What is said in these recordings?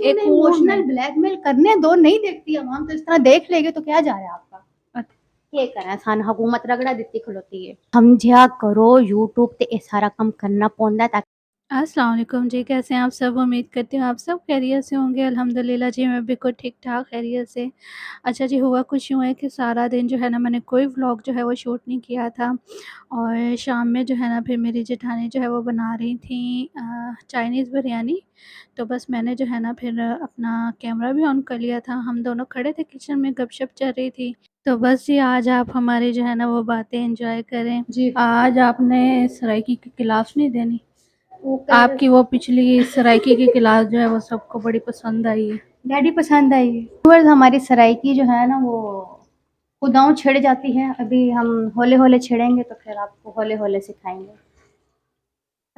एक emotional blackmail करने दो, नहीं देखती आवाम तो इस तरह देख लेगी तो क्या जा रहा है आपका। ये करें सान हुकूमत रगड़ा दित्ती खलोती है, समझिया करो यूट्यूब ते ये सारा काम करना पौंदा है। अस्सलाम वालेकुम जी, कैसे हैं आप सब? उम्मीद करती हूँ आप सब खैरियत से होंगे। अल्हम्दुलिल्लाह जी, मैं बिल्कुल ठीक-ठाक खैरियत से। अच्छा जी, हुआ कुछ यूँ है कि सारा दिन जो है ना मैंने कोई व्लॉग जो है वो शूट नहीं किया था और शाम में जो है ना फिर मेरी जेठानी जो है वो बना रही थी चाइनीज़ बिरयानी। तो बस मैंने जो है ना फिर अपना कैमरा भी ऑन कर लिया था। हम दोनों खड़े थे किचन में, गपशप चल रही थी। तो बस जी आज आप हमारी जो है ना वो बातें एंजॉय करें। जी आज आपने सराइकी की क्लास नहीं देनी? ऊपर आपकी वो पिछली सराइकी की क्लास जो है वो सबको बड़ी पसंद आई है। डैडी पसंद आई है। व्यूअर्स हमारी सराइकी जो है ना वो खुदाऊं छिड़ जाती है, अभी हम होले होले छिड़ेंगे तो फिर आपको होले होले सिखाएंगे। अभी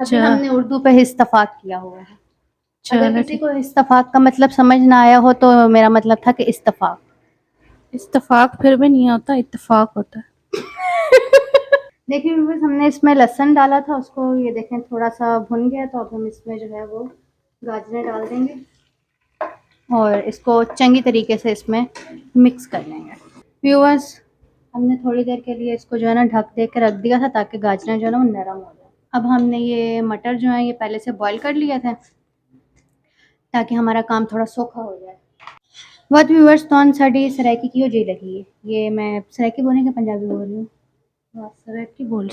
अच्छा, हमने उर्दू पे इस्तफाक किया हुआ है। अगर चलो किसी ठीक। को इस्तफाक का मतलब समझ ना आया हो तो मेरा मतलब था कि इस्तफाक। इत्तेफाक फिर भी नहीं होता, इत्तेफाक होता है। देखिए व्यूअर्स हमने इसमें लहसुन डाला था, उसको ये देखें थोड़ा सा भुन गया, तो अब हम इसमें जो है वो गाजरें डाल देंगे और इसको चंगी तरीके से इसमें मिक्स कर लेंगे। व्यूअर्स हमने थोड़ी देर के लिए इसको जो है ना ढक दे के रख दिया था ताकि गाजरें जो है ना वो नरम हो जाए। अब हमने ये मटर जो है ये पहले से बॉईल कर लिया था ताकि हमारा काम थोड़ा सूखा हो जाए। बहुत व्यूअर्स तो साड़ी सराइकी की हो जी लगी है, ये मैं सराइकी बोलने के पंजाबी बोल रही हूँ। सराइकी बोली।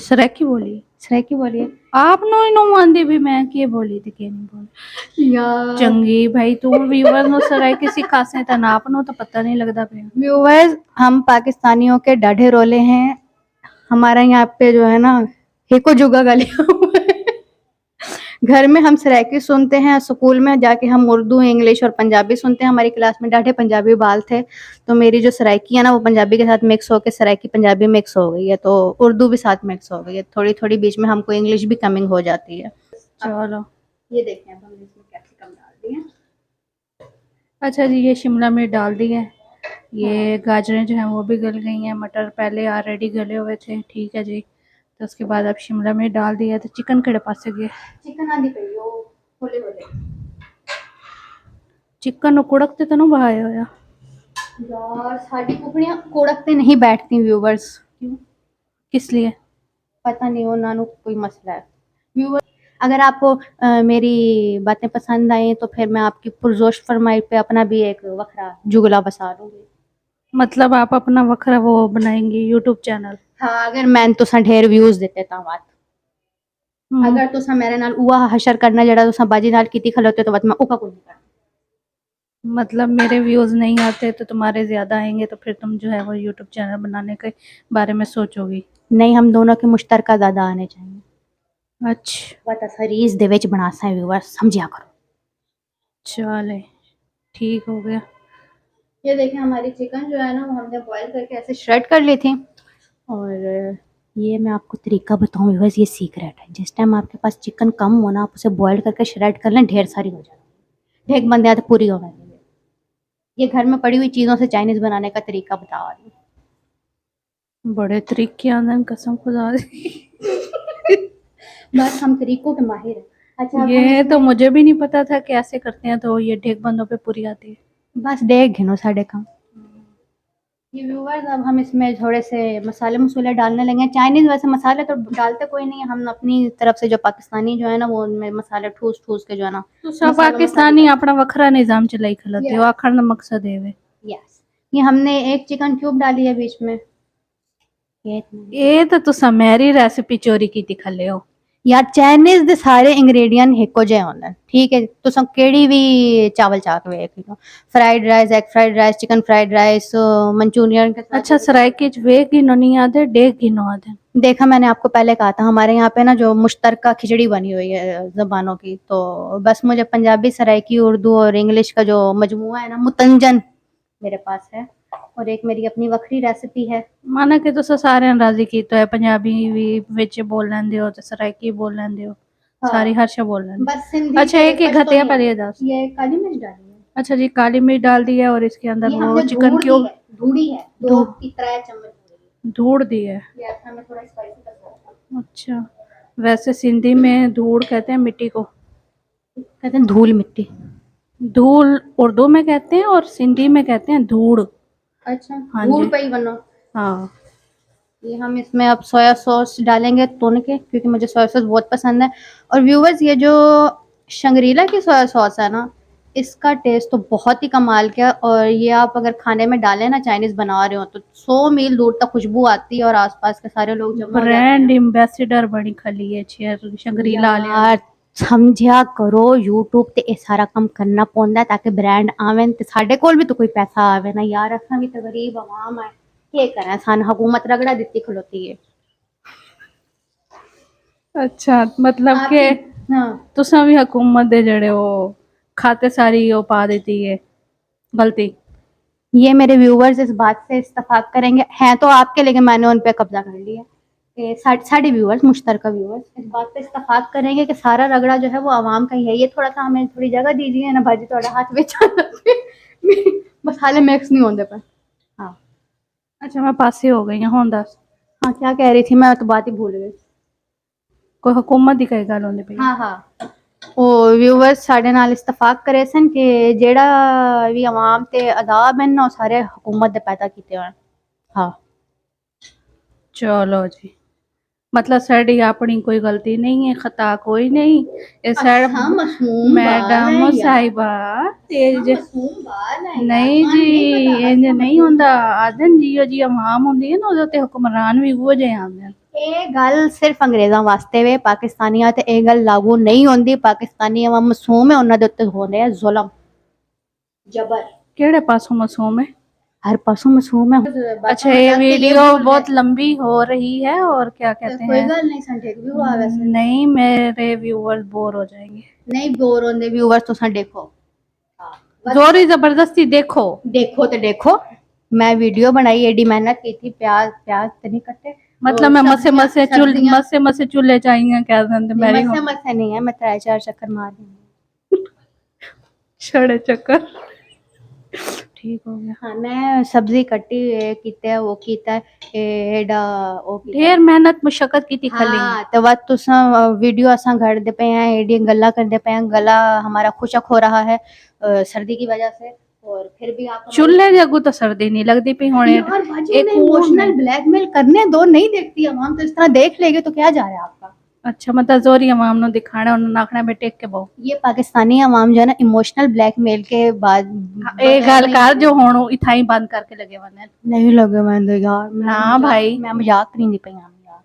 सराइकी बोलिए आप नो नो आंदी भी मैं के बोली थी के नहीं बोली यार। चंगी भाई तू वीवर नो सराइकी सिखासे था ना आपनो तो पता नहीं लगता पे। व्यूअर्स हम पाकिस्तानियों के डाढ़े रोले हैं, हमारा यहाँ पे जो है ना हेको जुगा गलिया हुआ है। घर में हम सराइकी सुनते हैं, स्कूल में जाके हम उर्दू इंग्लिश और पंजाबी सुनते हैं। हमारी क्लास में डाढ़े पंजाबी बाल थे, तो मेरी जो सराइकी है ना वो पंजाबी के साथ मिक्स होकर सराइकी पंजाबी मिक्स हो गई है, तो उर्दू भी साथ मिक्स हो गई है। थोड़ी थोड़ी बीच में हमको इंग्लिश भी कमिंग हो जाती है। चलो ये देखें अब हमने इसमें कैप्सिकम डाल दिए। अच्छा जी, ये शिमला मिर्च डाल दी है। हाँ ये गाजरें जो हैं वो भी गल गई हैं, मटर पहले ऑलरेडी गले हुए थे, ठीक है जी। तो उसके बाद अब शिमला मिर्च डाल दिया। तो चिकन केड़े पासे गए? चिकन आदि पे यो होले होले चिकन नु कुड़कते तो ना बहाया होया? यार साड़ी कुकड़ियां कोड़कते नहीं बैठती व्यूवर्स। क्यों? किस लिए? पता नहीं हो नानू कोई मसला है व्यूवर। अगर आपको मेरी बातें पसंद आई तो फिर मैं आपकी पुरजोश फरमाइश पे अपना भी एक वखरा जुगला बसा दूंगी। मतलब आप अपना वखरा वो बनाएंगी यूट्यूब चैनल? हाँ अगर मैं तुसा ढेर व्यूज देते ता बात, अगर तुसा मेरे नाल उहा हशर करना जड़ा तुसा बाजी नाल कीती खलोते तो बात मैं उका कोई नहीं करना। मतलब मेरे व्यूज नहीं आते तो तुम्हारे ज्यादा आएंगे तो फिर तुम जो है वो यूट्यूब चैनल बनाने के बारे में सोचोगी? नहीं हम दोनों के मुश्तरका ज्यादा आने चाहिए। अच्छा, बता सरीज दे विच बना सा व्यूवर्स समझिया करो। चले ठीक हो गया। ये देखिए हमारी चिकन जो है ना वो हमने बॉईल करके ऐसे श्रेड कर ली थी, और ये मैं आपको तरीका बताऊँ व्यूअर्स, ये सीक्रेट है। जिस टाइम आपके पास चिकन कम हो ना आप उसे बॉईल करके श्रेड कर लें, ढेर सारी हो जाती है, ढेक बंदे आते पूरी होने के लिए। ये घर में पड़ी हुई चीज़ों से चाइनीज़ बनाने का तरीका बता रही हूँ। बड़े तरीके आंदे हैं, कसम खुदा दी। बस हम तरीकों के माहिर हैं। अच्छा अब हम ये तो इसमें मुझे भी नहीं पता था कैसे करते हैं, तो ये ढेक बंदों पे पूरी आती है। बस डेग घिनो साढ़े कम। ये व्यूवर्स अब हम इसमें थोड़े से मसाले मसूले डालने लगे हैं। चाइनीज़ वैसे मसाले तो डालते कोई नहीं है, हम अपनी तरफ से जो पाकिस्तानी जो है ना वो उनमें मसाले ठूस ठूस के जो है ना तो सब मसालों में करी पाकिस्तानी करते अपना वखरा निजाम चलाई खलते हो, हैं। आखिर ना मकसद है वे। यस ये हमने एक चिकन क्यूब डाली है बीच में। ये ये तो तुसा मेरी रेसिपी चोरी की खले हो। यार चाइनीज दे सारे इंग्रेडिएंट हिको जे होंदे न, ठीक है तुसा केड़ी भी चावल चाक वेख लो, fried rice, egg fried rice, chicken fried rice, manchurian के साथ अच्छा, सराइकी वे गिनो नहीं आते, डेग गिनो आते? देखा मैंने आपको पहले कहा था हमारे यहाँ पे ना जो मुश्तरका खिचड़ी बनी हुई है ज़बानों की, तो बस मुझे पंजाबी, सराइकी, उर्दू और इंग्लिश का जो मजमुआ है ना मुतंजन मेरे पास है, और एक मेरी अपनी वखरी रेसिपी है। माना कि तुसा सारे राजी की तो है, पंजाबी भी विच बोल लेंदे हो ते सराइकी बोल लेंदे हो, सारी हाँ हर शे बोल लेंदे बस हो। सिंधी अच्छा, ते एक एक घतिया पश्तूनी पर ये आती दस। है। ये काली मिर्च डाली है। अच्छा जी, काली मिर्च डाल दी है और इसके अंदर ये वो हमने चिकन धूड़ दी क्यूब है, धूड़ी है, धू 2 3 चम्मच धूड़ी धूड़ दी है। है। ये हमें थोड़ा स्पाइसी करना है। अच्छा, वैसे सिंधी में धूड़ कहते हैं मिट्टी को। कहते हैं धूल मिट्टी। धूल उर्दू में कहते हैं और सिंधी में कहते हैं धूड़। अच्छा, हाँ धूल जी। पे ही बनो। हाँ ये हम इसमें अब सोया सॉस डालेंगे तोड़ के, क्योंकि मुझे सोया सॉस बहुत पसंद है। और व्यूवर्स, ये जो शंग्रीला की सोया सॉस है ना, इसका टेस्ट तो बहुत ही कमाल का है। और ये आप अगर खाने में डालें ना, चाइनीज बना रहे हो, तो 100 मील दूर तक खुशबू आती है और आसपास के सारे लोग जमा हो जाते ब्रांड हैं। एम्बेसडर बनी खली है चेयर शंग्रीला वाले। यार समझा करो, यूट्यूब ते ये सारा काम करना पौंदा है ताकि ब्रांड आवे ते साडे कोल भी तो कोई पैसा आवे ना यार। असां भी तो गरीब आवाम है, के करें, सान हुकूमत रगड़ा दित्ती खलोती है। अच्छा मतलब आपकी, के हाँ, तुसा भी हुकूमत दे जड़े हो खाते सारी वो पा देती है गलती। ये मेरे व्यूवर्स इस बात से इत्तेफाक करेंगे, हैं तो आपके, लेकिन मैंने उन पे कब्जा कर लिया। ये साढ़े व्यूवर्स, मुश्तरका व्यूवर्स इस बात पे इत्तेफाक करेंगे कि सारा रगड़ा जो है वो आवाम का ही है। ये थोड़ा सा हमें थोड़ी जगह दीजिए ना भाजी, थोड़ा हाथ में मसाले मिक्स नहीं होते पर। हाँ अच्छा मैं पासे हो गई हूँ दस। हाँ, क्या कह रही थी, मैं तो बात ही भूल गई। कोई हुकूमत की कई गल होंदी पई। हाँ हाँ, ओ व्यूवर्स साढ़े नाल इत्तेफाक करे सन कि जेड़ा भी आवाम ते अदाब है ना, वो सारे हुकूमत दे पैदा कीते होन। हाँ चलो जी, मतलब साड़ी अपनी कोई गलती नहीं है, खता कोई नहीं। ये असा साड़ मासूम बाल है मैडम यार, साहिबा असा तेज मासूम बाल है यार, नहीं तुहानू जी, नहीं पता इंज असा नहीं मासूम। होंदा। आदन जियो जी अवाम होंदी है ना ਉਹਦੇ ਤੇ हुक्मरान भी वो जे आंदे हैं। ये गल सिर्फ अंग्रेजां वास्ते वे, पाकिस्तानियां ते ये गल लागू नहीं होंदी। पाकिस्तानी अवाम मासूम है, उन्हां दे उत्ते हो रहा है जुल्म, जबर, केड़े पासों मासूम है। हर पासों मासूम है। अच्छा ये वीडियो बहुत लंबी हो रही है और क्या कहते कोई हैं। गल नहीं, संडेक भी हुआ वैसे। नहीं मेरे व्यूअर्स बोर हो जाएंगे। नहीं बोर होंदे व्यूअर्स, तुसां देखो। हाँ, जोरी जबरदस्ती देखो। देखो तो देखो, मैं वीडियो बनाई, एडी मेहनत की थी, प्याज प्याज तो नहीं कटे। मतलब और मैं सब्जियां मसे मसे चूल्हे चाहिए क्या दंद मेरी हो मसे मसे नहीं है, मैं 3-4 चक्कर मार दूंगी। छड़े चक्कर। ठीक हो गया। हाँ, मैं सब्जी कट्टी कीता वो कीता एडा ओ कीता। ढेर मेहनत मुशक्कत की थी खली। हाँ तो बात तुसा वीडियो असा घर दे पे हैं, एडी गल्ला करते पे हैं, गला हमारा खुशक हो रहा है सर्दी की वजह से। और फिर भी आप चूल्हे दे अगू तो सर्दी नहीं लगती पई होने। यार भाजी, एक उन्हें इमोशनल ब्लैकमेल करने दो, नहीं देखती आवाम तो इस तरह देख लेगी तो क्या जा रहा है आपका। अच्छा मतलब जोरी अवाम नो दिखाना उन्होंने आखना में टेक के बहु। ये पाकिस्तानी अवाम जो है ना, इमोशनल ब्लैकमेल के बाद ए बगैर गल नहीं कर मानेगी। जो होनो इथाई बंद करके लगे वने। नहीं लगे मैं तो यार, ना भाई। मैं मजाक नहीं दी पई यार।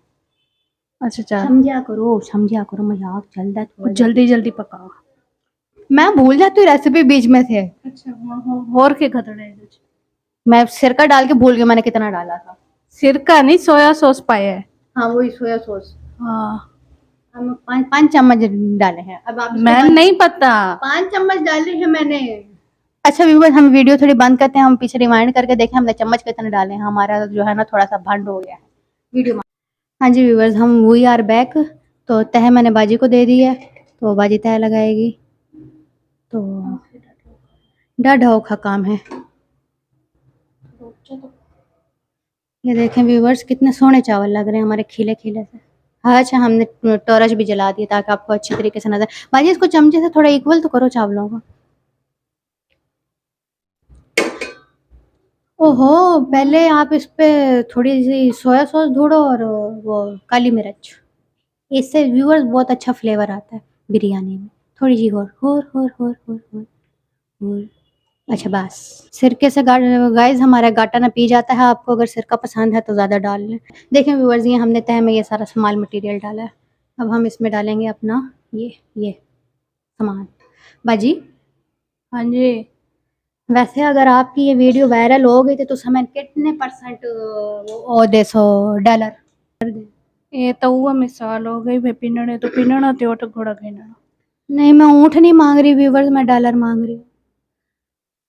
अच्छा चल समझा करो, मजाक चलता है थोड़ा सा। जल्दी जल्दी पकाओ। मैं भूल जाती हूँ रेसिपी बीच में से। अच्छा और के खतरे मैं सिरका डाल के भूल गई मैंने कितना डाला था। सिरका नहीं सोया सॉस पाया है। हाँ वही सोया सॉस, हाँ हम 5 चम्मच डाले हैं। अब आप इसको मैं नहीं पता। 5 चम्मच डाले हैं मैंने। अच्छा व्यूअर्स, हम वीडियो थोड़ी बंद करते हैं, हम पीछे रिवाइंड करके देखें हमने चम्मच कितने डाले हैं। हमारा जो है ना थोड़ा सा भंड हो गया है वीडियो में। हाँ जी व्यूअर्स, हम वी आर बैक। तो तह मैंने बाजी को दे दी है, तो बाजी तह लगाएगी। तो डाढ़ा औखा काम है। ये देखें व्यूवर्स, कितने सोने चावल लग रहे हैं हमारे खिले खिले से। हाँ अच्छा, हमने टॉर्च भी जला दिया ताकि आपको अच्छी तरीके से नजर। बाजी इसको चमचे से थोड़ा इक्वल तो करो चावलों को। ओहो, पहले आप इस पे थोड़ी सी सोया सॉस ढूंढो और वो काली मिर्च, इससे व्यूअर्स बहुत अच्छा फ्लेवर आता है बिरयानी में। थोड़ी सी और अच्छा बस। सिरके से गाइस हमारा गाटा ना पी जाता है। आपको अगर सिरका पसंद है तो ज़्यादा डाल लें। देखें व्यूअर्स, ये हमने तह में ये सारा स्मॉल मटेरियल डाला है। अब हम इसमें डालेंगे अपना ये सामान। बाजी, हाँ जी वैसे अगर आपकी ये वीडियो वायरल हो गई तो हमें कितने % वो $200 ये तो हुआ मिसाल हो गई भाई पिनने तो पिनना ते ओट घोड़ा खेना। नहीं, मैं ऊँट नहीं मांग रही व्यूअर्स, मैं डॉलर मांग रही हूँ।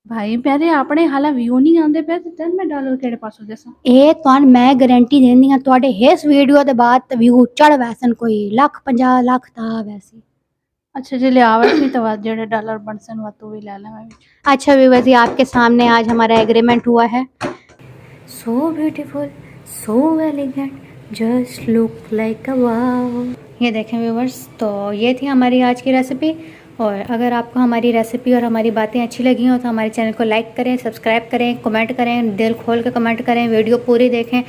भाई प्यारे अपने हाला व्यू नहीं आंदे पे ते तेन में डॉलर केड़े पासों देसा। ਇਹ ਤੁਹਾਨੂੰ ਮੈਂ ਗਾਰੰਟੀ ਦਿੰਦੀ ਹਾਂ, ਤੁਹਾਡੇ ਇਸ ਵੀਡੀਓ ਦੇ ਬਾਅਦ ਵਿਊ ਚੜ ਵੈਸਨ ਕੋਈ 50 ਲੱਖ ਤਾਂ ਵੈਸੇ। अच्छा जी ले आवे नहीं तो बाद जेड़े डॉलर बनसन वा तू भी ले ले मैं भी। अच्छा व्यूअर्स, ये आपके सामने आज हमारा एग्रीमेंट हुआ है। So beautiful, so elegant, just look like a wow. ये देखें व्यूअर्स, तो ये थी हमारी आज की रेसिपी। और अगर आपको हमारी रेसिपी और हमारी बातें अच्छी लगी हो तो हमारे चैनल को लाइक करें, सब्सक्राइब करें, कमेंट करें, दिल खोल के कमेंट करें, वीडियो पूरी देखें।